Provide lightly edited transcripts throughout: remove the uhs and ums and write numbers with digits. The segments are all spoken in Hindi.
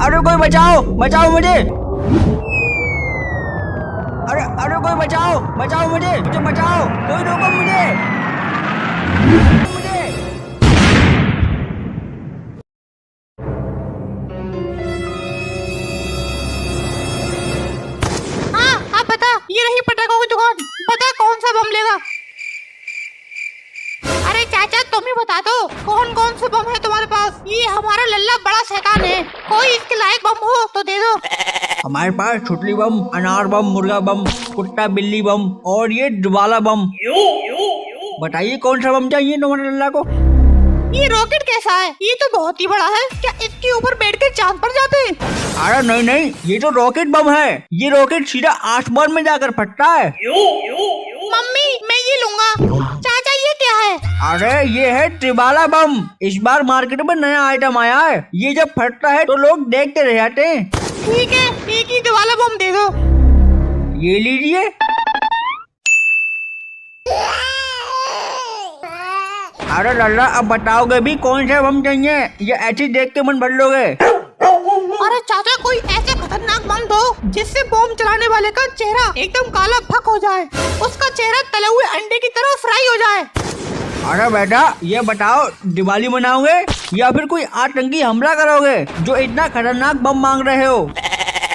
अरे कोई बचाओ, बचाओ मुझे। अरे कोई बचाओ, बचाओ मुझे बचाओ, कोई रोको मुझे। हाँ आप बता, ये रही पटाखों की दुकान, बता कौन सा बम लेगा। अरे चाचा तुम ही बता दो कौन कौन से बम है तुम्हारे पास। ये हमारा लल्ला बड़ा शैतान है, कोई इसके लायक बम हो तो दे दो। हमारे पास छुटली बम, अनार बम, मुर्गा बम, कुत्ता बिल्ली बम और ये ज्वाला बम। बताइए कौन सा बम चाहिए तुम्हारे लल्ला को। ये रॉकेट कैसा है, ये तो बहुत ही बड़ा है, क्या इसके ऊपर बैठ के चांद पर जाते हैं। अरे नहीं नहीं, ये तो रॉकेट बम है। ये रॉकेट सीधा आसमान में जाकर फटता है। मम्मी मैं ये लूंगा। चाचा ये क्या है। अरे ये है त्रिबाला बम। इस बार मार्केट में नया आइटम आया है। ये जब फटता है तो लोग देखते रह जाते हैं। ठीक है, एक ही वाला बम दे दो। ये लीजिए। अरे लल्ला अब बताओगे भी कौन सा बम चाहिए, ये ऐसे देख के मन भर लोगे। अरे चाचा कोई ऐसे खतरनाक बम दो जिससे बम चलाने वाले का चेहरा एकदम काला फक हो जाए, उसका चेहरा तले हुए अंडे की तरह फ्राई हो जाए। अरे बेटा ये बताओ, दिवाली मनाओगे या फिर कोई आतंकी हमला करोगे जो इतना खतरनाक बम मांग रहे हो।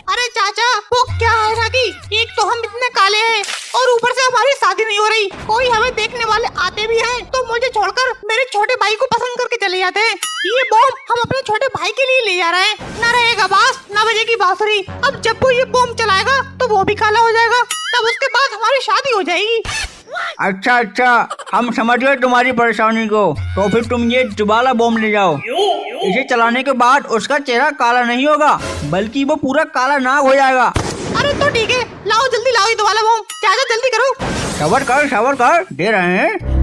अरे चाचा वो क्या है ना कि एक तो हम इतने काले हैं और ऊपर से हमारी शादी नहीं हो रही, कोई हमें देखने वाले आते भी हैं तो मुझे छोड़कर मेरे छोटे भाई को पसंद करके चले जाते हैं। ये बम हम अपने छोटे भाई के लिए ले जा रहे हैं, न रहेगा बांस न बजेगी बांसुरी। अब जब वो ये बम चलाएगा तो वो भी काला हो जाएगा, तब उसके बाद हमारी शादी हो जाएगी। अच्छा अच्छा, हम समझ गए तुम्हारी परेशानी को। तो फिर तुम ये ज्वाला बम ले जाओ। इसे चलाने के बाद उसका चेहरा काला नहीं होगा बल्कि वो पूरा काला नाग हो जाएगा। अरे तो ठीक है, लाओ जल्दी लाओ ये ज्वाला बम। चाचा जल्दी करो। सबर कर दे रहे हैं।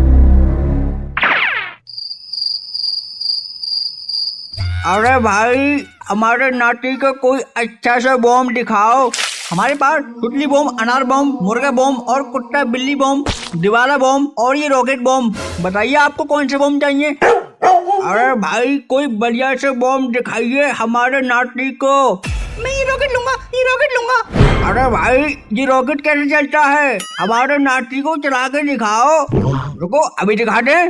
अरे भाई हमारे नाती को कोई अच्छा सा बम दिखाओ। हमारे पास टुटली बम, अनार बम, मुर्गा बम और कुत्ता बिल्ली बम, दिवाला बम और ये रॉकेट बम। बताइए आपको कौन से बम चाहिए। अरे भाई कोई बढ़िया से बम दिखाइए हमारे नाती को। मैं ये रॉकेट लूंगा, ये रॉकेट लूंगा। अरे भाई ये रॉकेट कैसे चलता है, हमारे नाती को चला के दिखाओ। रुको अभी दिखा दे।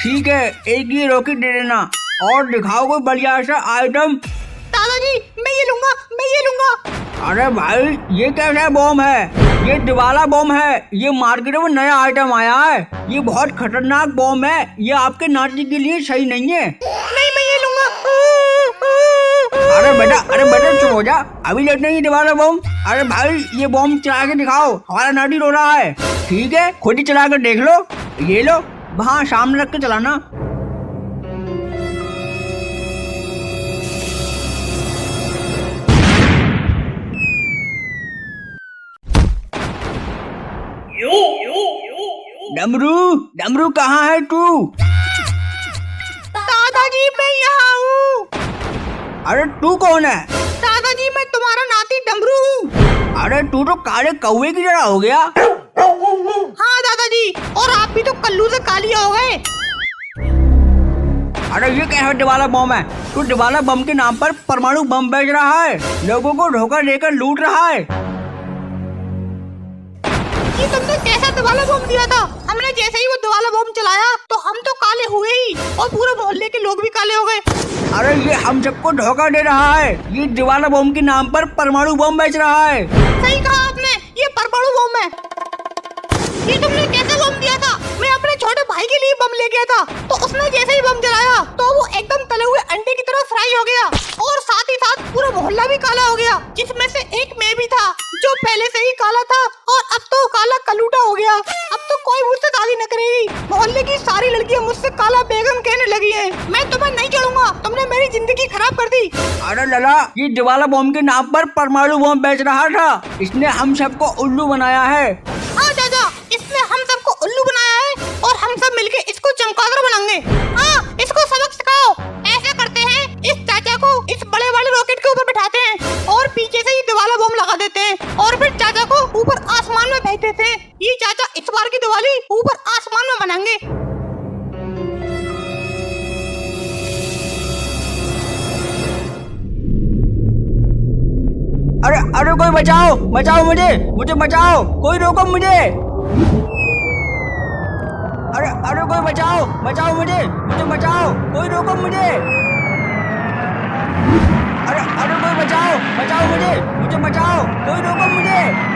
ठीक है, एक ये रॉकेट दे देना और दिखाओ कोई बढ़िया सा आइटम। दादाजी मैं ये लूंगा, मैं ये लूंगा। अरे भाई ये कैसा बम है, ये दिवाला बम है। ये मार्केट में नया आइटम आया है, ये बहुत खतरनाक बम है। ये आपके नाती के लिए सही नहीं है। नहीं मैं ये लूंगा। अरे बेटा चुप हो जा, अभी लेट नहीं दिवाला बम। अरे भाई ये बम चला के दिखाओ, हमारा नाती रो रहा है। ठीक है खुद ही चला कर देख लो। ये लो वहाँ सामने रख के चलाना। डमरू कहाँ है तू। दादाजी मैं यहाँ हूँ। अरे तू कौन है। दादाजी मैं तुम्हारा नाती डमरू हूँ। अरे तू तो काले कौवे की तरह हो गया। हाँ दादाजी, और आप भी तो कल्लू से कालिया हो गए। अरे ये क्या है, दिवाला बम है। तू दिवाला बम के नाम पर परमाणु बम बेच रहा है, लोगों को धोखा देकर लूट रहा है। ये तुमने कैसा दिवाला बम दिया था। हमने जैसे ही वो दिवाला बम चलाया तो हम तो काले हुए ही और पूरे मोहल्ले के लोग भी काले हो गए। अरे ये हम सबको धोखा दे रहा है, ये दिवाला बम के नाम पर परमाणु बम बेच रहा है। सही कहा आपने, ये परमाणु बम है। ये तुमने कैसे बम दिया था। मैं अपने छोटे भाई के लिए बम ले गया था तो उसने जैसे ही बम जलाया तो वो एकदम तले हुए अंडे की तरह फ्राई हो गया और साथ ही साथ पूरा मोहल्ला भी काला हो गया, जिसमें से एक मैं भी था जो पहले से ही काला था और अब तो काला कलूटा हो गया। अब तो कोई मुझसे शादी न करेगी, मोहल्ले की सारी लड़कियां मुझसे काला बेगम कहने लगी है। मैं तुम्हें नहीं छोड़ूंगा, तुमने मेरी जिंदगी खराब कर दी। अरे लला ये दिवाला बम के नाम पर परमाणु बम बेच रहा था, इसने हम सबको उल्लू बनाया है। हाँ चाचा, इसने हम सबको उल्लू बनाया है और हम सब मिलके इसको चमगादड़ बनाएंगे। हाँ इसको सबक सिखाओ। ऐसा करते हैं, इस चाचा को इस बड़े वाले रॉकेट के ऊपर बिठाते हैं और पीछे से ही दिवाला बम लगा देते हैं और फिर चाचा को ऊपर आसमान में कहते थे ये चाचा इस बार की दिवाली ऊपर आसमान में मनाएंगे। अरे अरे कोई बचाओ, बचाओ मुझे, मुझे बचाओ, कोई रोको मुझे। अरे अरे कोई बचाओ, बचाओ मुझे, मुझे बचाओ, कोई रोको मुझे। अरे अरे कोई बचाओ, बचाओ मुझे, मुझे बचाओ, कोई रोको मुझे।